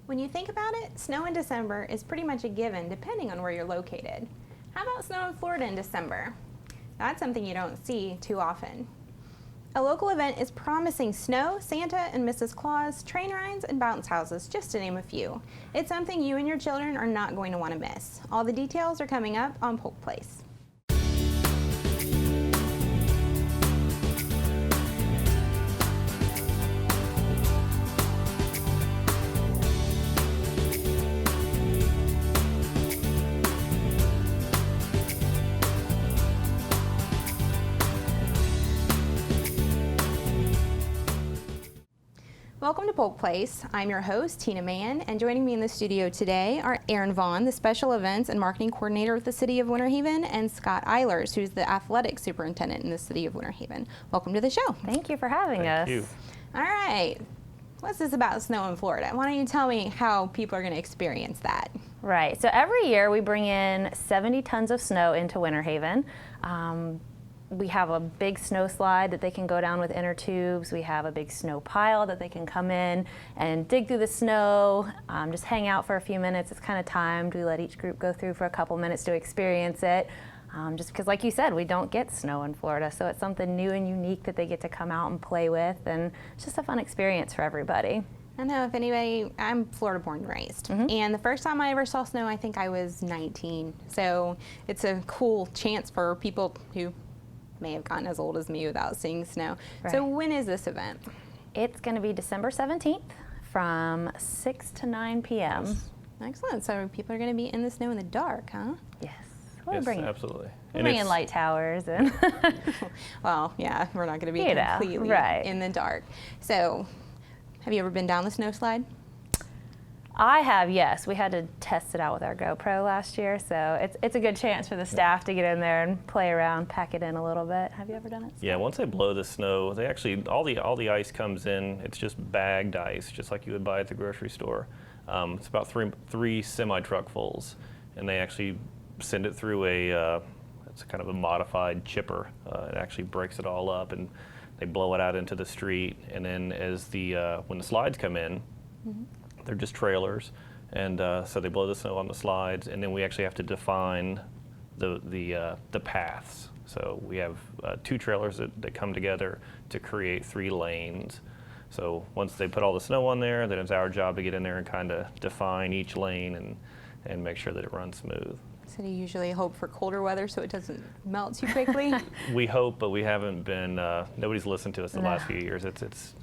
When you think about it, snow in December is pretty much a given depending on where you're located. How about snow in Florida in December? That's something you don't see too often. A local event is promising snow, Santa and Mrs. Claus, train rides, and bounce houses, just to name a few. It's something you and your children are not going to want to miss. All the details are coming up on Polk Place. Welcome to Polk Place. I'm your host, Tina Mann, and joining me in the studio today are Aaron Vaughn, the Special Events and Marketing Coordinator with the City of Winter Haven, and Scott Eilers, who's the Athletic Superintendent in the City of Winter Haven. Welcome to the show. Thank you for having us. Thank you. All right. What's this about snow in Florida? Why don't you tell me how people are going to experience that? Right. So every year we bring in 70 tons of snow into Winter Haven. We have a big snow slide that they can go down with inner tubes. We have a big snow pile that they can come in and dig through the snow, just hang out for a few minutes. It's kind of timed. We let each group go through for a couple minutes to experience it. Just because, like you said, we don't get snow in Florida, so it's something new and unique that they get to come out and play with, and it's just a fun experience for everybody. I don't know if anybody, I'm Florida born and raised, and the first time I ever saw snow, I think I was 19. So it's a cool chance for people who may have gotten as old as me without seeing snow. Right. So when is this event? It's going to be December 17th from 6 to 9 p.m. Yes. Excellent. So people are going to be in the snow in the dark, huh? Yes. Yes, absolutely. We're bringing light towers and Well, yeah, we're not going to be You know, completely right. in the dark. So have you ever been down the snow slide? I have, yes. We had to test it out with our GoPro last year, so it's a good chance for the staff to get in there and play around, pack it in a little bit. Have you ever done it? Yeah, once they blow the snow, they actually all the ice comes in. It's just bagged ice, just like you would buy at the grocery store. It's about three semi-truck fulls, and they actually send it through it's kind of a modified chipper. It actually breaks it all up, and they blow it out into the street. And then as when the slides come in, they're just trailers, and so they blow the snow on the slides, and then we actually have to define the paths. So we have 2 trailers that come together to create 3 lanes. So once they put all the snow on there, then it's our job to get in there and kind of define each lane and make sure that it runs smooth. So do you usually hope for colder weather so it doesn't melt too quickly? We hope, but we haven't been. Nobody's listened to us the last few years. It's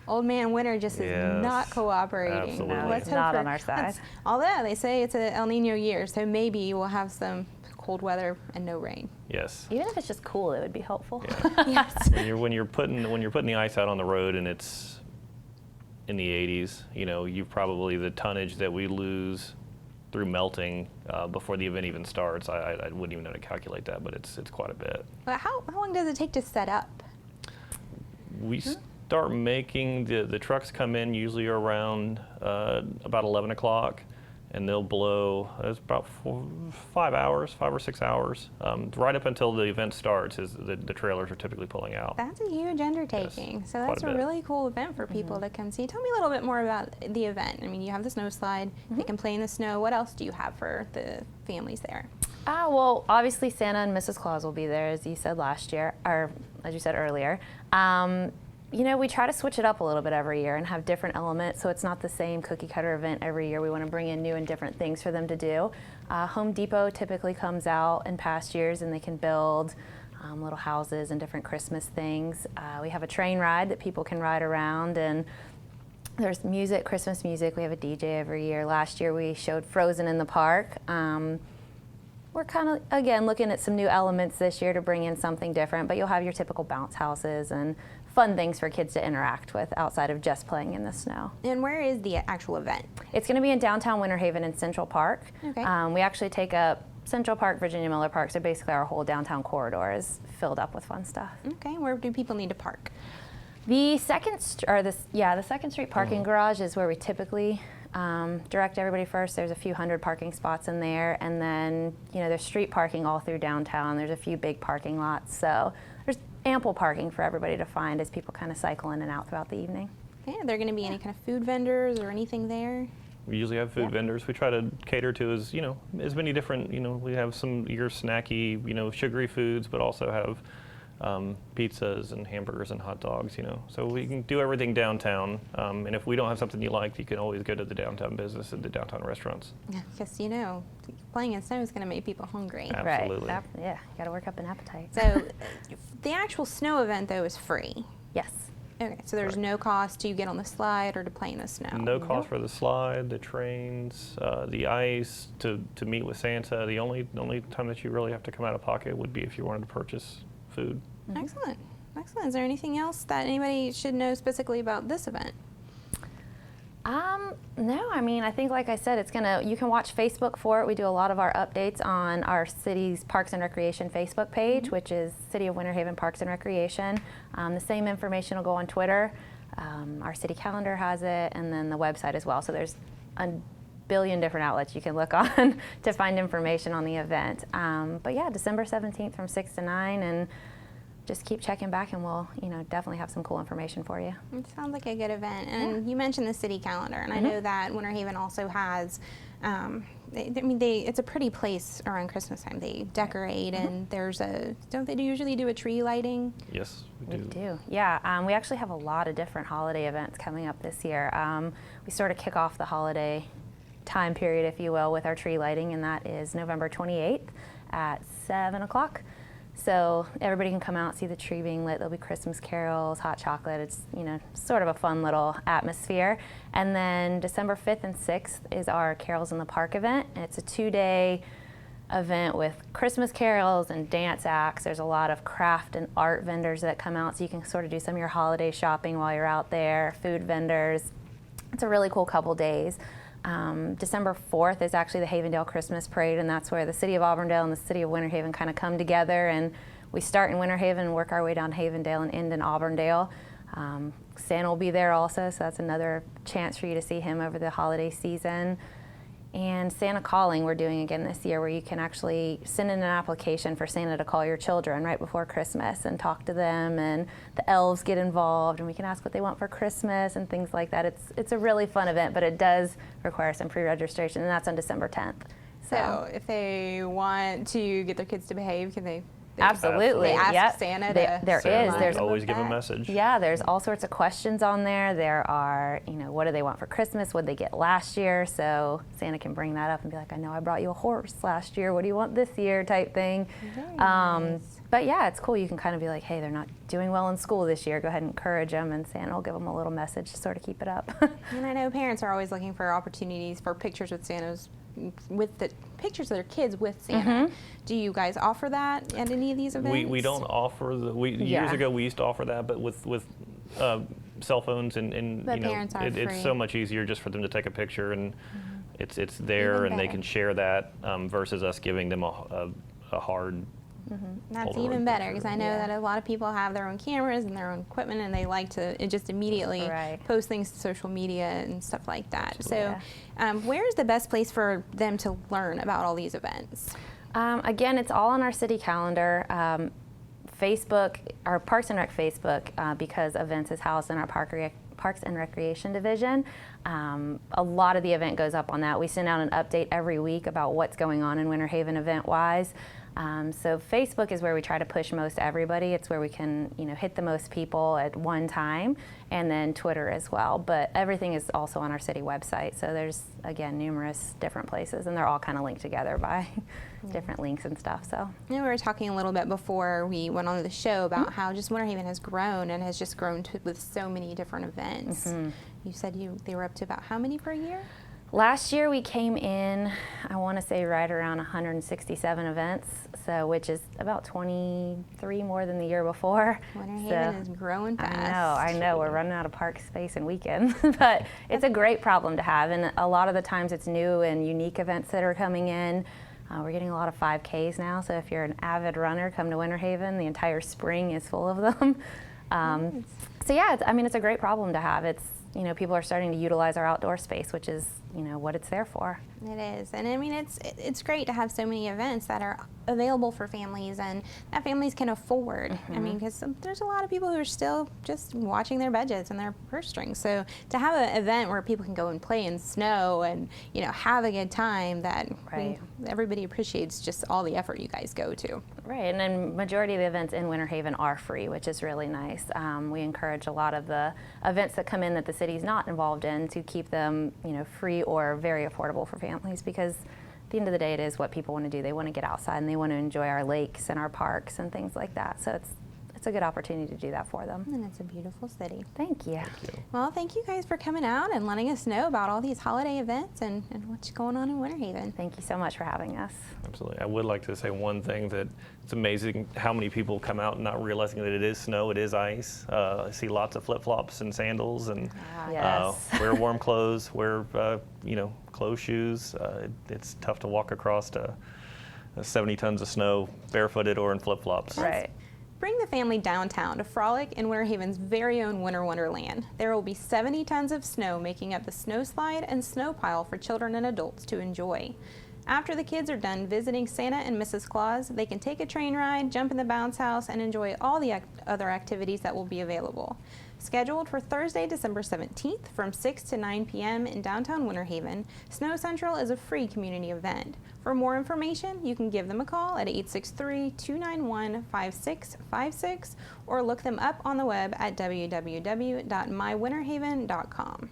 Old man winter just is Yes, not cooperating. absolutely. No, Let's it's hope not for- on our side. Although they say it's an El Nino year, so maybe we'll have some cold weather and no rain. yes. Even if it's just cool, it would be helpful. Yes. When you're putting the ice out on the road and it's in the 80s, you probably the tonnage that we lose through melting before the event even starts. I wouldn't even know how to calculate that, but it's quite a bit. But how long does it take to set up? We start making the trucks come in usually around about 11 o'clock, and they'll blow. It's about 5 or 6 hours, right up until the event starts. Is the trailers are typically pulling out. That's a huge undertaking. Yes, So quite that's a a bit. really cool event for people to come see. Tell me a little bit more about the event. I mean, you have the snow slide. They can play in the snow. What else do you have for the families there? Well, obviously Santa and Mrs. Claus will be there, as you said last year, or as you said earlier. We try to switch it up a little bit every year and have different elements, so it's not the same cookie cutter event every year. We want to bring in new and different things for them to do. Home Depot typically comes out in past years, and they can build little houses and different Christmas things. We have a train ride that people can ride around, and there's music, Christmas music. We have a DJ every year. Last year we showed Frozen in the park. We're kind of, again, looking at some new elements this year to bring in something different, but you'll have your typical bounce houses and fun things for kids to interact with outside of just playing in the snow. And where is the actual event? It's going to be in downtown Winter Haven in Central Park. Okay. We actually take up Central Park, Virginia Miller Park, so basically our whole downtown corridor is filled up with fun stuff. Okay, where do people need to park? The Second Street parking garage is where we typically direct everybody first. There's a few hundred parking spots in there, and then there's street parking all through downtown. There's a few big parking lots, so there's ample parking for everybody to find as people kind of cycle in and out throughout the evening. Okay, are there going to be any kind of food vendors or anything there? We usually have food vendors. We try to cater to as many different, we have your snacky, sugary foods, but also have pizzas and hamburgers and hot dogs, So we can do everything downtown. And if we don't have something you like, you can always go to the downtown business and the downtown restaurants. Yeah, because playing in snow is going to make people hungry. Absolutely. Right. Yeah, got to work up an appetite. So the actual snow event, though, is free. Yes. Okay, so there's no cost to get on the slide or to play in the snow? No cost for the slide, the trains, the ice, to meet with Santa. The only time that you really have to come out of pocket would be if you wanted to purchase food. Excellent. Excellent. Is there anything else that anybody should know specifically about this event? No, I think, like I said, you can watch Facebook for it. We do a lot of our updates on our city's Parks and Recreation Facebook page, which is City of Winter Haven Parks and Recreation. The same information will go on Twitter. Our city calendar has it, and then the website as well. So there's a billion different outlets you can look on to find information on the event. But yeah, December 17th from 6 to 9, and just keep checking back, and we'll, definitely have some cool information for you. It sounds like a good event. And you mentioned the city calendar, and I know that Winter Haven also has, it's a pretty place around Christmas time. They decorate, and don't they usually do a tree lighting? Yes, We do. Yeah, we actually have a lot of different holiday events coming up this year. We sort of kick off the holiday time period, if you will, with our tree lighting, and that is November 28th at 7 o'clock. So everybody can come out, see the tree being lit. There'll be Christmas carols, hot chocolate. It's, sort of a fun little atmosphere. And then December 5th and 6th is our Carols in the Park event. And it's a 2-day event with Christmas carols and dance acts. There's a lot of craft and art vendors that come out, so you can sort of do some of your holiday shopping while you're out there, food vendors. It's a really cool couple days. December 4th is actually the Havendale Christmas Parade, and that's where the City of Auburndale and the City of Winter Haven kind of come together, and we start in Winter Haven and work our way down Havendale and end in Auburndale. Santa will be there also, so that's another chance for you to see him over the holiday season. And Santa Calling we're doing again this year, where you can actually send in an application for Santa to call your children right before Christmas and talk to them, and the elves get involved, and we can ask what they want for Christmas and things like that. It's a really fun event, but it does require some pre-registration, and that's on December 10th. So if they want to get their kids to behave, can they Absolutely. They ask Yep. Santa to There's always give a message. Yeah, there's all sorts of questions on there. There are, what do they want for Christmas? What did they get last year? So Santa can bring that up and be like, I know I brought you a horse last year. What do you want this year? Type thing. Very nice. But yeah, it's cool. You can kind of be like, hey, they're not doing well in school this year. Go ahead and encourage them, and Santa will give them a little message to sort of keep it up. And I know parents are always looking for opportunities for pictures with with the pictures of their kids with Santa. Do you guys offer that at any of these events? We don't offer years ago we used to offer that, but with cell phones and parents are free. It's so much easier just for them to take a picture, and it's there, Even and they better. can share that versus us giving them a hard. That's Polaroid even better, picture. because I know that a lot of people have their own cameras and their own equipment, and they like to just immediately post things to social media and stuff like that. Absolutely. So where's the best place for them to learn about all these events? Again, it's all on our city calendar. Facebook, our Parks and Rec Facebook, because events is housed in our Parks and Recreation division. A lot of the event goes up on that. We send out an update every week about what's going on in Winter Haven event-wise. So Facebook is where we try to push most everybody. It's where we can, hit the most people at one time, and then Twitter as well. But everything is also on our city website. So there's, again, numerous different places, and they're all kind of linked together by different links and stuff. So We were talking a little bit before we went on the show about how just Winter Haven has grown, and has just grown with so many different events. You said they were up to about how many per year? last year we came in, I want to say right around 167 events, so which is about 23 more than the year before. Winter Haven is growing fast. I know. We're running out of park space and weekends, but it's a great problem to have, and a lot of the times it's new and unique events that are coming in. We're getting a lot of 5Ks now, so if you're an avid runner, come to Winter Haven. The entire spring is full of them. Nice. So yeah, it's a great problem to have. you know, people are starting to utilize our outdoor space, which is, you know, what it's there for. It is, and I mean, it's great to have so many events that are available for families and that families can afford. I mean, because there's a lot of people who are still just watching their budgets and their purse strings. So to have an event where people can go and play in snow and, you know, have a good time, that everybody appreciates just all the effort you guys go to. Right, and then majority of the events in Winter Haven are free, which is really nice. We encourage a lot of the events that come in that the city's not involved in to keep them, you know, free or very affordable for families, because at the end of the day, it is what people want to do. They want to get outside and they want to enjoy our lakes and our parks and things like that. So it's a good opportunity to do that for them. And it's a beautiful city. Thank you. Thank you. Well, thank you guys for coming out and letting us know about all these holiday events and what's going on in Winter Haven. Thank you so much for having us. Absolutely. I would like to say one thing, that it's amazing how many people come out not realizing that it is snow, it is ice. I see lots of flip-flops and sandals, and Yes. wear warm clothes, wear you know, closed shoes. It's tough to walk across 70 tons of snow barefooted or in flip-flops. Right. Bring the family downtown to frolic in Winter Haven's very own Winter Wonderland. There will be 70 tons of snow making up the snow slide and snow pile for children and adults to enjoy. After the kids are done visiting Santa and Mrs. Claus, they can take a train ride, jump in the bounce house, and enjoy all the other activities that will be available. Scheduled for Thursday, December 17th from 6 to 9 p.m. in downtown Winter Haven, Snow Central is a free community event. For more information, you can give them a call at 863-291-5656 or look them up on the web at www.mywinterhaven.com.